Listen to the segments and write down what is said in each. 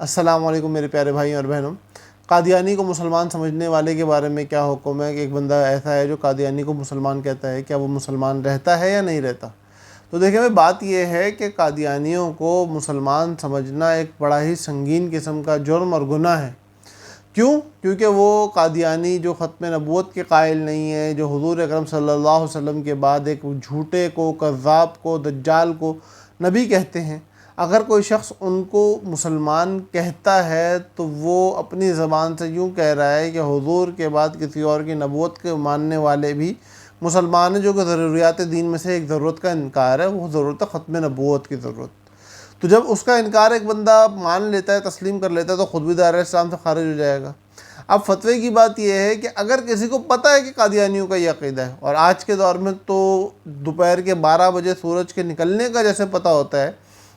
السلام علیکم میرے پیارے بھائیوں اور بہنوں۔ قادیانی کو مسلمان سمجھنے والے کے بارے میں کیا حکم ہے کہ ایک بندہ ایسا ہے جو قادیانی کو مسلمان کہتا ہے، کیا وہ مسلمان رہتا ہے یا نہیں رہتا؟ تو دیکھیں بھائی، بات یہ ہے کہ قادیانیوں کو مسلمان سمجھنا ایک بڑا ہی سنگین قسم کا جرم اور گناہ ہے۔ کیوں؟ کیونکہ وہ قادیانی جو ختم نبوت کے قائل نہیں ہے، جو حضور اکرم صلی اللہ علیہ وسلم کے بعد ایک جھوٹے کو، کذاب کو، دجال کو نبی کہتے ہیں۔ اگر کوئی شخص ان کو مسلمان کہتا ہے تو وہ اپنی زبان سے یوں کہہ رہا ہے کہ حضور کے بعد کسی اور کی نبوت کے ماننے والے بھی مسلمان ہیں، جو کہ ضروریات دین میں سے ایک ضرورت کا انکار ہے، وہ ضرورت ہے ختم نبوت کی ضرورت۔ تو جب اس کا انکار ایک بندہ مان لیتا ہے، تسلیم کر لیتا ہے، تو خود بھی دائرہ اسلام سے خارج ہو جائے گا۔ اب فتوے کی بات یہ ہے کہ اگر کسی کو پتہ ہے کہ قادیانیوں کا یہ عقیدہ ہے، اور آج کے دور میں تو دوپہر کے 12 بجے سورج کے نکلنے کا جیسے پتہ ہوتا ہے،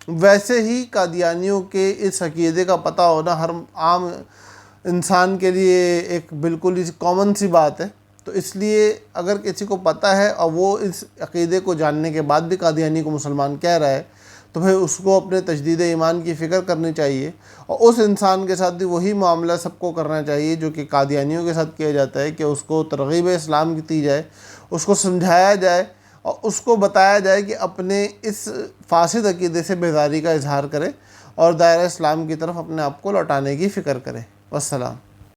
ویسے ہی قادیانیوں کے اس عقیدے کا پتہ ہونا ہر عام انسان کے لیے ایک بالکل ہی کامن سی بات ہے۔ تو اس لیے اگر کسی کو پتہ ہے اور وہ اس عقیدے کو جاننے کے بعد بھی قادیانی کو مسلمان کہہ رہا ہے، تو پھر اس کو اپنے تجدید ایمان کی فکر کرنی چاہیے، اور اس انسان کے ساتھ بھی وہی معاملہ سب کو کرنا چاہیے جو کہ قادیانیوں کے ساتھ کیا جاتا ہے، کہ اس کو ترغیب اسلام کی دی جائے، اس کو سمجھایا جائے اور اس کو بتایا جائے کہ اپنے اس فاسد عقیدے سے بیزاری کا اظہار کرے اور دائرہ اسلام کی طرف اپنے آپ کو لوٹانے کی فکر کرے۔ والسلام۔